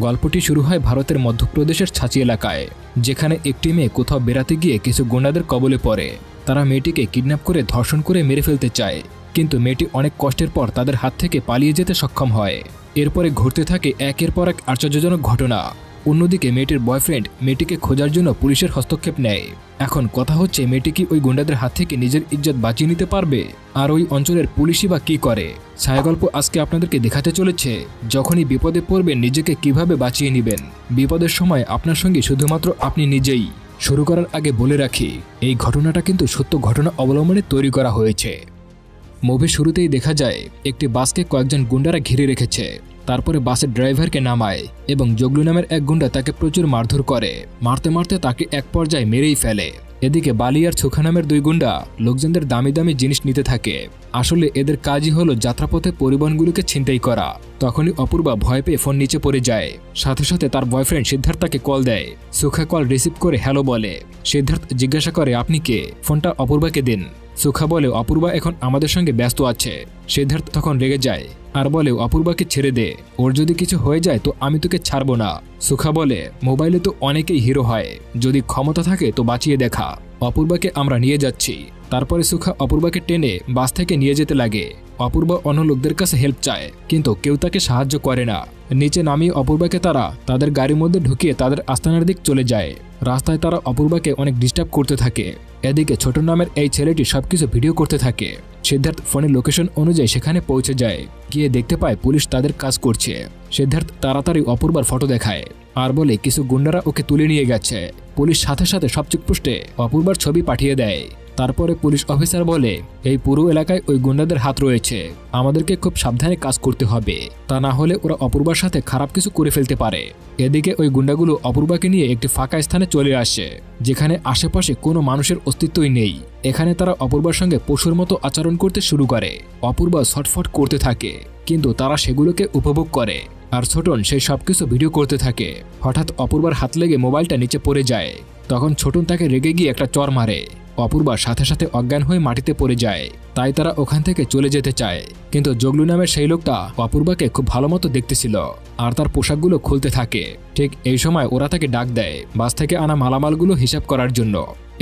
গল্পটি শুরু হয় ভারতের মধ্যপ্রদেশের ছাঁচি এলাকায়, যেখানে একটি মেয়ে কোথাও বেড়াতে গিয়ে কিছু গুন্ডাদের কবলে পড়ে। তারা মেয়েটিকে কিডন্যাপ করে ধর্ষণ করে মেরে ফেলতে চায়, কিন্তু মেয়েটি অনেক কষ্টের পর তাদের হাত থেকে পালিয়ে যেতে সক্ষম হয়। এরপরে ঘটতে থাকে একের পর এক আশ্চর্যজনক ঘটনা। অন্যদিকে মেয়েটির বয়ফ্রেন্ড মেয়েটিকে খোঁজার জন্য পুলিশের হস্তক্ষেপ নেয়। এখন কথা হচ্ছে, মেয়েটি কি ওই গুন্ডাদের হাত থেকে নিজের ইজ্জত বাঁচিয়ে নিতে পারবে? আর ওই অঞ্চলের পুলিশই বা কি করে? ছায়াগল্প আজকে আপনাদেরকে দেখাতে চলেছে যখনই বিপদে পড়বেন নিজেকে কিভাবে বাঁচিয়ে নেবেন। বিপদের সময় আপনার সঙ্গে শুধুমাত্র আপনি নিজেই। শুরু করার আগে বলে রাখি, এই ঘটনাটা কিন্তু সত্য ঘটনা অবলম্বনে তৈরি করা হয়েছে। মুভির শুরুতেই দেখা যায় একটি বাসকে কয়েকজন গুন্ডারা ঘিরে রেখেছে। তারপরে বাসের ড্রাইভারকে নামায় এবং জগলু নামের এক গুন্ডা তাকে প্রচুর মারধর করে। মারতে মারতে তাকে এক পর্যায়ে মেরেই ফেলে। এদিকে বালি আর সুখা নামের দুই গুন্ডা লোকজনদের দামি দামি জিনিস নিতে থাকে। আসলে এদের কাজই হলো যাত্রাপথে পরিবহনগুলোকে ছিনতাই করা। তখনই অপূর্বা ভয় পেয়ে ফোন নিচে পড়ে যায়। সাথে সাথে তার বয়ফ্রেন্ড সিদ্ধার্থ তাকে কল দেয়। সুখা কল রিসিভ করে হ্যালো বলে। সিদ্ধার্থ জিজ্ঞাসা করে, আপনি কে? ফোনটা অপূর্বাকে দিন। সুখা বলে, অপূর্বা এখন আমাদের সঙ্গে ব্যস্ত আছে। সিদ্ধার্থ তখন রেগে যায় আর বলে, অপূর্বাকে ছেড়ে দে, ওর যদি কিছু হয়ে যায় তো আমি তোকে ছাড়বো না। সুখা বলে, মোবাইলে তো অনেকেই হিরো হয়, যদি ক্ষমতা থাকে তো বাঁচিয়ে দেখা। অপূর্বাকে আমরা নিয়ে যাচ্ছি। তারপরে সুখা অপূর্বাকে টেনে বাস থেকে নিয়ে যেতে লাগে। অপূর্বা অন্য লোকদের কাছে হেল্প চায়, কিন্তু কেউ তাকে সাহায্য করে না। নিচে নামিয়ে অপূর্বাকে তারা তাদের গাড়ির মধ্যে ঢুকিয়ে তাদের আস্তানার দিক চলে যায়। রাস্তায় তারা অপূর্বাকে অনেক ডিস্টার্ব করতে থাকে। এদিকে ছোট নামের এই ছেলেটি সবকিছু ভিডিও করতে থাকে। সিদ্ধার্থ ফোনের লোকেশন অনুযায়ী সেখানে পৌঁছে যায়। গিয়ে দেখতে পায় পুলিশ তাদের কাজ করছে। সিদ্ধার্থ তাড়াতাড়ি অপূর্বার ফটো দেখায় আর বলে কিছু গুন্ডারা ওকে তুলে নিয়ে গেছে। পুলিশ সাথে সাথে সব চেকপোস্টে অপূর্বার ছবি পাঠিয়ে দেয়। তারপরে পুলিশ অফিসার বলে, এই পুরো এলাকায় ওই গুন্ডাদের হাত রয়েছে, আমাদেরকে খুব সাবধানে কাজ করতে হবে, তা না হলে ওরা অপূর্বার সাথে খারাপ কিছু করে ফেলতে পারে। এদিকে ওই গুন্ডাগুলো অপূর্বাকে নিয়ে একটি ফাঁকা স্থানে চলে আসে, যেখানে আশেপাশে কোনো মানুষের অস্তিত্বই নেই। এখানে তারা অপূর্বার সঙ্গে পশুর মতো আচরণ করতে শুরু করে। অপূর্বা ছটফট করতে থাকে, কিন্তু তারা সেগুলোকে উপভোগ করে। আর ছোটন সেই সবকিছু ভিডিও করতে থাকে। হঠাৎ অপূর্বার হাত লেগে মোবাইলটা নিচে পড়ে যায়। তখন ছোটন তাকে রেগে গিয়ে একটা চর মারে। অপূর্বা সাথে সাথে অজ্ঞান হয়ে মাটিতে পড়ে যায়। তাই তারা ওখান থেকে চলে যেতে চায়, কিন্তু জগলু নামের সেই লোকটা অপূর্বাকে খুব ভালো মতো দেখতেছিল আর তার পোশাকগুলো খুলতে থাকে। ঠিক এই সময় ওরা তাকে ডাক দেয় বাস থেকে আনা মালামালগুলো হিসাব করার জন্য।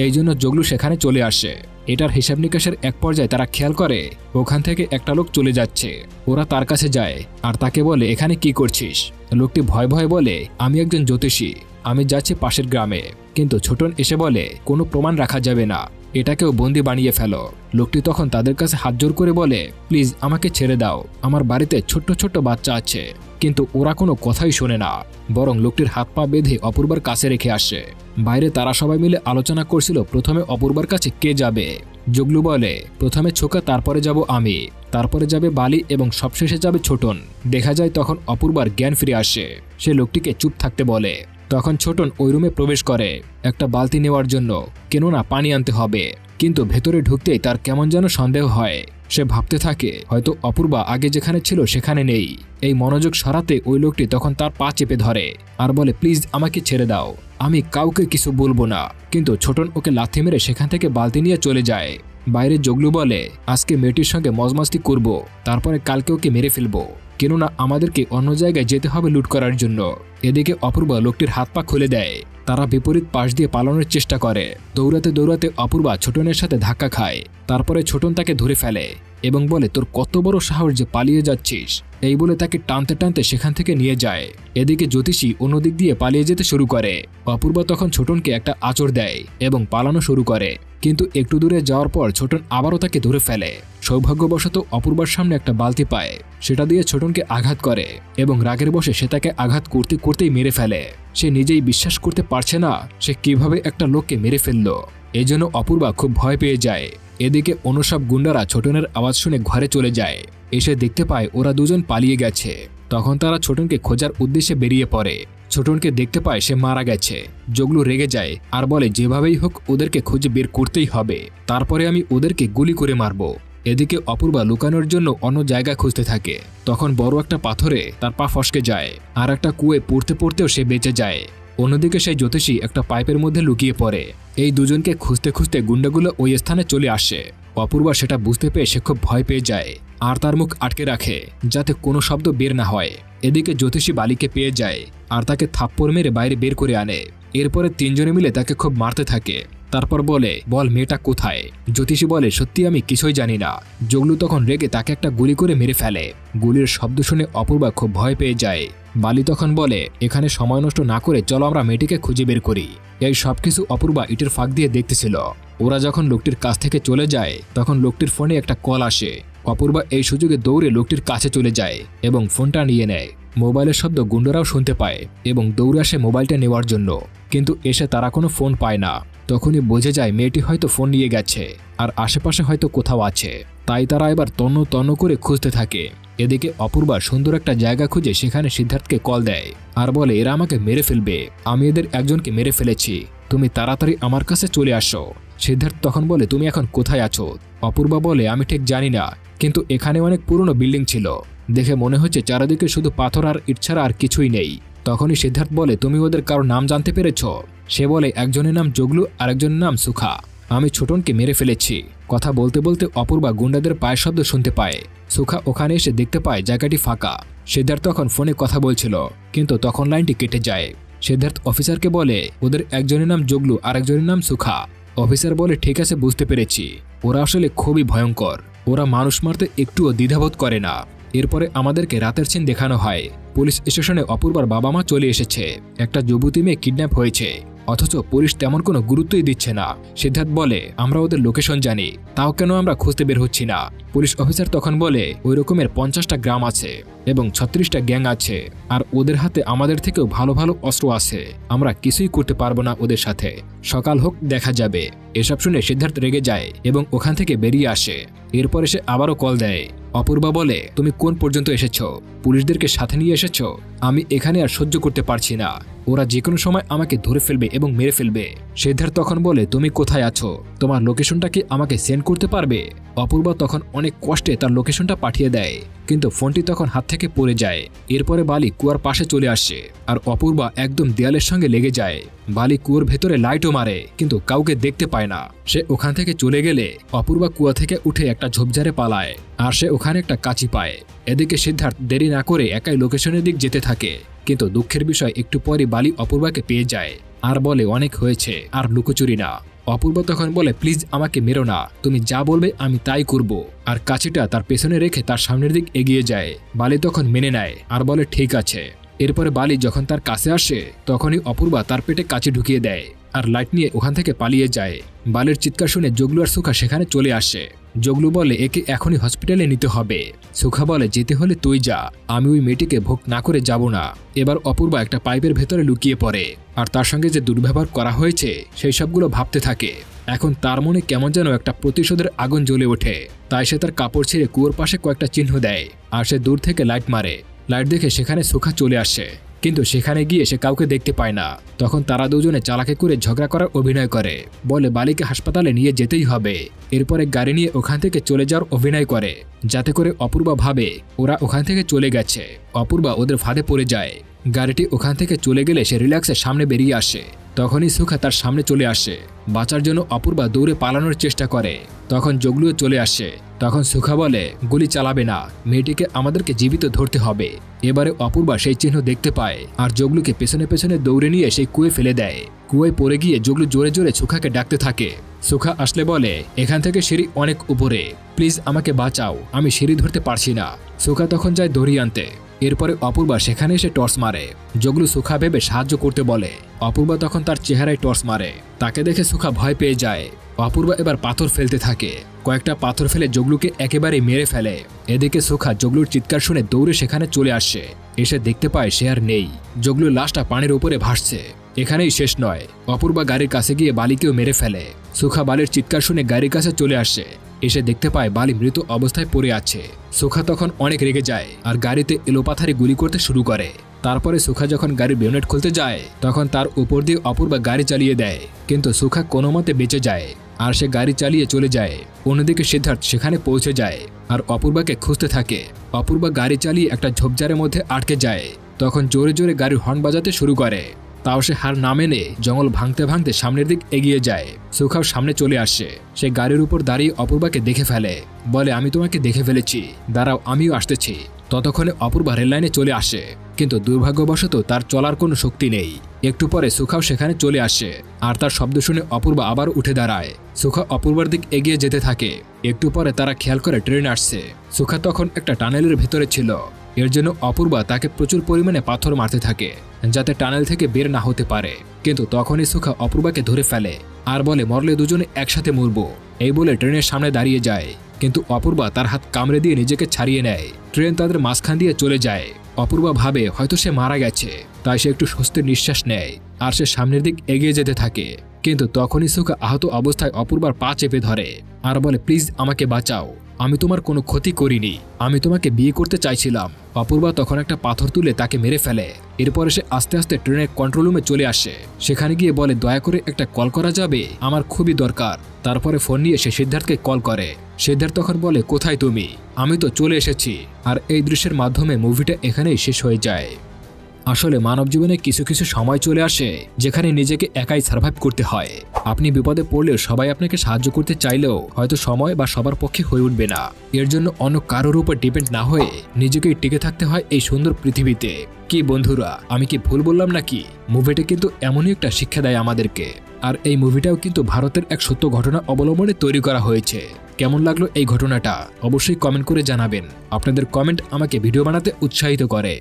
এই জন্য জগলু সেখানে চলে আসে। এটার হিসাব নিকাশের এক পর্যায়ে তারা খেয়াল করে ওখান থেকে একটা লোক চলে যাচ্ছে। ওরা তার কাছে যায় আর তাকে বলে, এখানে কি করছিস? লোকটি ভয় ভয় বলে, আমি একজন জ্যোতিষী, আমি যাচ্ছি পাশের গ্রামে। কিন্তু ছোটন এসে বলে, কোনো প্রমাণ রাখা যাবে না, এটাকেও বন্দি বানিয়ে ফেলো। লোকটি তখন তাদের কাছে হাত জোর করে বলে, প্লিজ আমাকে ছেড়ে দাও, আমার বাড়িতে ছোট্ট ছোট্ট বাচ্চা আছে। কিন্তু ওরা কোনো কথাই শোনে না, বরং লোকটির হাত পা বেঁধে অপূর্বার কাছে রেখে আসে। বাইরে তারা সবাই মিলে আলোচনা করছিল প্রথমে অপূর্বার কাছে কে যাবে। জগলু বলে, প্রথমে ছোকা, তারপরে যাব আমি, তারপরে যাবে বালি এবং সবশেষে যাবে ছোটন। দেখা যায় তখন অপূর্বার জ্ঞান ফিরে আসে। সে লোকটিকে চুপ থাকতে বলে। তখন ছোটন ওই রুমে প্রবেশ করে একটা বালতি নেওয়ার জন্য, কেননা পানি আনতে হবে। কিন্তু ভেতরে ঢুকতেই তার কেমন যেন সন্দেহ হয়। সে ভাবতে থাকে হয়তো অপূর্বা আগে যেখানে ছিল সেখানে নেই। এই মনোযোগ সরাতে ওই লোকটি তখন তার পা চেপে ধরে আর বলে, প্লিজ আমাকে ছেড়ে দাও, আমি কাউকে কিছু বলবো না। কিন্তু ছোটন ওকে লাথি মেরে সেখান থেকে বালতি নিয়ে চলে যায়। বাইরে জগলু বলে, আজকে মেয়েটির সঙ্গে মজমাস্তি করব, তারপরে কালকে ওকে মেরে ফেলবো, কেননা আমাদেরকে অন্য জায়গায় যেতে হবে লুট করার জন্য। এদিকে অপূর্বা লোকটির হাত পা খুলে দেয়। তারা বিপরীত পাশ দিয়ে পালানোর চেষ্টা করে। দৌড়াতে দৌড়াতে অপূর্বা ছোটনের সাথে ধাক্কা খায়। তারপরে ছোটন তাকে ধরে ফেলে এবং বলে, তোর কত বড় সাহস যে পালিয়ে যাচ্ছিস। এই বলে তাকে টানতে টানতে সেখান থেকে নিয়ে যায়। এদিকে জ্যোতিষী অন্যদিক দিয়ে পালিয়ে যেতে শুরু করে। অপূর্বা তখন ছোটনকে একটা আঁচড় দেয় এবং পালানো শুরু করে। কিন্তু একটু দূরে যাওয়ার পর ছোটন আবারও তাকে ধরে ফেলে। সৌভাগ্যবশত অপূর্বার সামনে একটা বালতি পায়, সেটা দিয়ে ছোটনকে আঘাত করে এবং রাগের বশে সে তাকে আঘাত করতে করতেই মেরে ফেলে। সে নিজেই বিশ্বাস করতে পারছে না সে কিভাবে একটা লোককে মেরে ফেলল। এই জন্য অপূর্বা খুব ভয় পেয়ে যায়। এদিকে অন্য সব গুন্ডারা ছোটনের আওয়াজ শুনে ঘরে চলে যায়। এসে দেখতে পায় ওরা দুজন পালিয়ে গেছে। তখন তারা ছোটনকে খোঁজার উদ্দেশ্যে বেরিয়ে পড়ে। ছোটনকে দেখতে পায় সে মারা গেছে। জগলু রেগে যায় আর বলে, যেভাবেই হোক ওদেরকে খুঁজে বের করতেই হবে, তারপরে আমি ওদেরকে গুলি করে মারব। এদিকে অপূর্বা লুকানোর জন্য অন্য জায়গা খুঁজতে থাকে। তখন বড় একটা পাথরে তার পা ফসকে যায় আর একটা কুয়ে পড়তে পড়তেও সে বেঁচে যায়। অন্যদিকে সেই জ্যোতিষী একটা পাইপের মধ্যে লুকিয়ে পড়ে। এই দুজনকে খুঁজতে খুঁজতে গুন্ডাগুলো ওই স্থানে চলে আসে। অপূর্বা সেটা বুঝতে পেয়ে সে খুব ভয় পেয়ে যায় আর তার মুখ আটকে রাখে যাতে কোনো শব্দ বের না হয়। এদিকে জ্যোতিষী বালিকে পেয়ে যায় আর তাকে থাপ্পড় মেরে বাইরে বের করে আনে। এরপরে তিনজনে মিলে তাকে খুব মারতে থাকে। তারপর বলে, বল মেয়েটা কোথায়? জ্যোতিষী বলে, সত্যি আমি কিছুই জানি না। জগলু তখন রেগে তাকে একটা গুলি করে মেরে ফেলে। গুলির শব্দ শুনে অপূর্বা খুব ভয় পেয়ে যায়। বালি তখন বলে, এখানে সময় নষ্ট না করে চলো আমরা মেয়েটিকে খুঁজে বের করি। এই সবকিছু অপূর্বা ইটের ফাঁক দিয়ে দেখতেছিল। ওরা যখন লোকটির কাছ থেকে চলে যায় তখন লোকটির ফোনে একটা কল আসে। অপূর্বা এই সুযোগে দৌড়ে লোকটির কাছে চলে যায় এবং ফোনটা নিয়ে নেয়। মোবাইলের শব্দ গুন্ডারাও শুনতে পায় এবং দৌড়ে আসে মোবাইলটা নেওয়ার জন্য, কিন্তু এসে তারা কোনো ফোন পায় না। তখনই বোঝে যায় মেয়েটি হয়তো ফোন নিয়ে গেছে আর আশেপাশে হয়তো কোথাও আছে। তাই তারা এবার তন্ন তন্ন করে খুঁজতে থাকে। এদিকে অপূর্বা সুন্দর একটা জায়গা খুঁজে সেখানে সিদ্ধার্থকে কল দেয় আর বলে, এরা আমাকে মেরে ফেলবে, আমি এদের একজনকে মেরে ফেলেছি, তুমি তাড়াতাড়ি আমার কাছে চলে আসো। সিদ্ধার্থ তখন বলে, তুমি এখন কোথায় আছো? অপূর্বা বলে, আমি ঠিক জানি না, কিন্তু এখানে অনেক পুরনো বিল্ডিং ছিল, দেখে মনে হচ্ছে চারিদিকে শুধু পাথর আর ইট ছাড়া আর কিছুই নেই। তখনই সিদ্ধার্থ বলে, তুমি ওদের কারো নাম জানতে পেরেছ? সে বলে, একজনের নাম জগলু আর একজনের নাম সুখা, আমি ছোটনকে মেরে ফেলেছি। কথা বলতে বলতে অপূর্বা গুন্ডাদের পায়ের শব্দ শুনতে পায়। সুখা ওখানে এসে দেখতে পায় জায়গাটি ফাঁকা। সিদ্ধার্থ তখন ফোনে কথা বলছিল, কিন্তু তখন লাইনটি কেটে যায়। সিদ্ধার্থ অফিসারকে বলে, ওদের একজনের নাম জগলু আর একজনের নাম সুখা। অফিসার বলে, ঠিক আছে, বুঝতে পেরেছি, ওরা আসলে খুবই ভয়ঙ্কর, ওরা মানুষ মারতে একটুও দ্বিধাবোধ করে না। এরপরে আমাদেরকে রাতের সিন দেখানো হয়। পুলিশ স্টেশনে অপূর্বার বাবা মা চলে এসেছে। একটা যুবতী মেয়ে কিডন্যাপ হয়েছে, অথচ পুলিশ তেমন কোনো গুরুত্বই দিচ্ছে না। সিদ্ধার্থ বলে, আমরা ওদের লোকেশন জানি, তাও কেন আমরা খুঁজতে বের হচ্ছি না? পুলিশ অফিসার তখন বলে, ওই রকমের 50টা গ্রাম আছে এবং 36টা গ্যাং আছে, আর ওদের হাতে আমাদের থেকেও ভালো ভালো অস্ত্র আছে, আমরা কিছুই করতে পারবো না ওদের সাথে, সকাল হোক দেখা যাবে। এসব শুনে সিদ্ধার্থ রেগে যায় এবং ওখান থেকে বেরিয়ে আসে। এরপরে সে আবারও কল দেয়। অপূর্বা বলে, তুমি কোন পর্যন্ত এসেছ? পুলিশদেরকে সাথে নিয়ে এসেছ? আমি এখানে আর সহ্য করতে পারছি না, ওরা যে কোনো সময় আমাকে ধরে ফেলবে এবং মেরে ফেলবে। সিদ্ধার্থ তখন বলে, তুমি কোথায় আছো? তোমার লোকেশনটা কি আমাকে সেন্ড করতে পারবে? অপূর্বা তখন অনেক কষ্টে তার লোকেশনটা পাঠিয়ে দেয়, কিন্তু ফোনটি তখন হাত থেকে পড়ে যায়। এরপরে বালি কুয়ার পাশে চলে আসে আর অপূর্বা একদম দেয়ালের সঙ্গে লেগে যায়। বালি কুয়োর ভেতরে লাইটও মারে, কিন্তু কাউকে দেখতে পায় না। সে ওখান থেকে চলে গেলে অপূর্বা কুয়া থেকে উঠে একটা ঝোপঝাড়ে পালায় আর সে ওখানে একটা কাঁচি পায়। এদিকে সিদ্ধার্থ দেরি না করে একাই লোকেশনের দিক যেতে থাকে, কিন্তু দুঃখের বিষয় একটু পরে বালি অপূর্বাকে পেয়ে যায় আর বলে, অনেক হয়েছে, আর লুকোচুরি না। অপূর্বা তখন বলে, প্লিজ আমাকে মেরো না, তুমি যা বলবে আমি তাই করব। আর কাঁচিটা তার পেছনে রেখে তার সামনের দিক এগিয়ে যায়। বালি তখন মেনে নেয় আর বলে, ঠিক আছে। এরপরে বালি যখন তার কাছে আসে তখনই অপূর্বা তার পেটে কাঁচি ঢুকিয়ে দেয় আর লাইট নিয়ে ওখান থেকে পালিয়ে যায়। বালির চিৎকার শুনে জগলু আর সুখা সেখানে চলে আসে। জগলু বলে, একে এখনই হসপিটালে নিতে হবে। সুখা বলে, যেতে হলে তুই যা, আমি ওই মেয়েটিকে ভোগ না করে যাব না। এবার অপূর্বা একটা পাইপের ভেতরে লুকিয়ে পড়ে আর তার সঙ্গে যে দুর্ব্যবহার করা হয়েছে সেই সবগুলো ভাবতে থাকে। এখন তার মনে কেমন যেন একটা প্রতিশোধের আগুন জ্বলে ওঠে। তাই সে তার কাপড় ছেড়ে কুয়োর পাশে কয়েকটা চিহ্ন দেয় আর সে দূর থেকে লাইট মারে। লাইট দেখে সেখানে সুখা চলে আসে, কিন্তু সেখানে গিয়ে সে কাউকে দেখতে পায় না। তখন তারা দুজনে চালাকি করে ঝগড়া করার অভিনয় করে, বলে বালিকে হাসপাতালে নিয়ে যেতেই হবে। এরপরে গাড়ি নিয়ে ওখান থেকে চলে যাওয়ার অভিনয় করে, যাতে করে অপূর্বা ভাবে ওরা ওখান থেকে চলে গেছে। অপূর্বা ওদের ফাঁদে পড়ে যায়। গাড়িটি ওখান থেকে চলে গেলে সে রিল্যাক্সের সামনে বেরিয়ে আসে। তখনই সুখা তার সামনে চলে আসে। বাঁচার জন্য অপূর্বা দৌড়ে পালানোর চেষ্টা করে। তখন জগলুও চলে আসে। তখন সুখা বলে, গুলি চালাবে না, মেয়েটিকে আমাদেরকে জীবিত ধরতে হবে। এবারে অপূর্বা সেই চিহ্ন দেখতে পায় আর জগলুকে পেছনে পেছনে দৌড়ে নিয়ে সেই কুয়ে ফেলে দেয়। কুয়োয় পড়ে গিয়ে জগলু জোরে জোরে সুখাকে ডাকতে থাকে। সুখা আসলে বলে, এখান থেকে সিঁড়ি অনেক উপরে, প্লিজ আমাকে বাঁচাও, আমি সিঁড়ি ধরতে পারছি না। সুখা তখন যায় দড়ি আনতে। এরপরে অপূর্বা সেখানে এসে টর্চ মারে। জগলু সুখা ভেবে সাহায্য করতে বলে। অপূর্বা তখন তার চেহারায় টর্চ মারে। তাকে দেখে সুখা ভয় পেয়ে যায়। অপূর্বা এবার পাথর ফেলতে থাকে। কয়েকটা পাথর ফেলে জগলুকে একেবারে মেরে ফেলে। এদিকে সুখা জগলুর চিৎকার শুনে দৌড়ে সেখানে চলে আসে। এসে দেখতে পায় সে আর নেই। জগলুর লাশটা পানির উপরে ভাসছে। এখানেই শেষ নয়, অপূর্বা গাড়ির কাছে গিয়ে বালিকেও মেরে ফেলে। সুখা বালির চিৎকার শুনে গাড়ির কাছে চলে আসে। এসে দেখতে পায় বালি মৃত অবস্থায় পড়ে আছে। সুখা তখন অনেক রেগে যায় আর গাড়িতে এলোপাথারি গুলি করতে শুরু করে। তারপরে সুখা যখন গাড়ির বনেট খুলতে যায় তখন তার উপর দিয়ে অপূর্বা গাড়ি চালিয়ে দেয়, কিন্তু সুখা কোনো মতে বেঁচে যায় আর সে গাড়ি চালিয়ে চলে যায়। অন্যদিকে সিদ্ধার্থ সেখানে পৌঁছে যায় আর অপূর্বাকে খুঁজতে থাকে। অপূর্বা গাড়ি চালিয়ে একটা ঝোপঝাড়ের মধ্যে আটকে যায়। তখন জোরে জোরে গাড়ির হর্ন বাজাতে শুরু করে। তাও সে হার না মেনে জঙ্গল ভাঙতে ভাঙতে সামনের দিক এগিয়ে যায়। সুখাও সামনে চলে আসে। সে গাড়ির উপর দাঁড়িয়ে অপূর্বাকে দেখে ফেলে, বলে আমি তোমাকে দেখে ফেলেছি, দাঁড়াও আমিও আসতেছি। ততক্ষণে অপূর্বা রেল লাইনে চলে আসে, কিন্তু দুর্ভাগ্যবশত তার চলার কোনো শক্তি নেই। একটু পরে সুখাও সেখানে চলে আসে, আর তার শব্দ শুনে অপূর্বা আবার উঠে দাঁড়ায়। সুখা অপূর্বার দিক এগিয়ে যেতে থাকে। একটু পরে তারা খেয়াল করে ট্রেন আসছে। সুখা তখন একটা টানেলের ভেতরে ছিল। এর জন্য অপূর্বা তাকে প্রচুর পরিমাণে পাথর মারতে থাকে, যাতে টানেল থেকে বের না হতে পারে। কিন্তু তখনই সুখা অপূর্বাকে ধরে ফেলে আর বলে মরলে দুজনে একসাথে মরবো। এই বলে ট্রেনের সামনে দাঁড়িয়ে যায়, কিন্তু অপূর্বা তার হাত কামড়ে দিয়ে নিজেকে ছাড়িয়ে নেয়। ট্রেন তাদের মাঝখান দিয়ে চলে যায়। অপূর্বা ভাবে হয়তো সে মারা গেছে, তাই সে একটু স্বস্তির নিঃশ্বাস নেয় আর সে সামনের দিক এগিয়ে যেতে থাকে। কিন্তু তখনই সুখা আহত অবস্থায় অপূর্বার পা চেপে ধরে আর বলে প্লিজ আমাকে বাঁচাও, আমি তোমার কোনো ক্ষতি করিনি, আমি তোমাকে বিয়ে করতে চাইছিলাম। অপূর্বা তখন একটা পাথর তুলে তাকে মেরে ফেলে। এরপরে সে আস্তে আস্তে ট্রেনের কন্ট্রোল রুমে চলে আসে। সেখানে গিয়ে বলে দয়া করে একটা কল করা যাবে, আমার খুবই দরকার। তারপরে ফোন নিয়ে সে সিদ্ধার্থকে কল করে। সিদ্ধার্থ তখন বলে কোথায় তুমি, আমি তো চলে এসেছি। আর এই দৃশ্যের মাধ্যমে মুভিটা এখানেই শেষ হয়ে যায়। আসলে মানব জীবনে কিছু কিছু সময় চলে আসে যেখানে নিজেকে একাই সার্ভাইভ করতে হয়। আপনি বিপদে পড়লেও সবাই আপনাকে সাহায্য করতে চাইলেও হয়তো সময় বা সবার পক্ষে হয়ে উঠবে না। এর জন্য অন্য কারোর উপর ডিপেন্ড না হয়ে নিজেকেই টিকে থাকতে হয় এই সুন্দর পৃথিবীতে। কি বন্ধুরা, আমি কি ভুল বললাম নাকি? মুভিটা কিন্তু এমনই একটা শিক্ষা দেয় আমাদেরকে। আর এই মুভিটাও কিন্তু ভারতের এক সত্য ঘটনা অবলম্বনে তৈরি করা হয়েছে। কেমন লাগলো এই ঘটনাটা অবশ্যই কমেন্ট করে জানাবেন। আপনাদের কমেন্ট আমাকে ভিডিও বানাতে উৎসাহিত করে।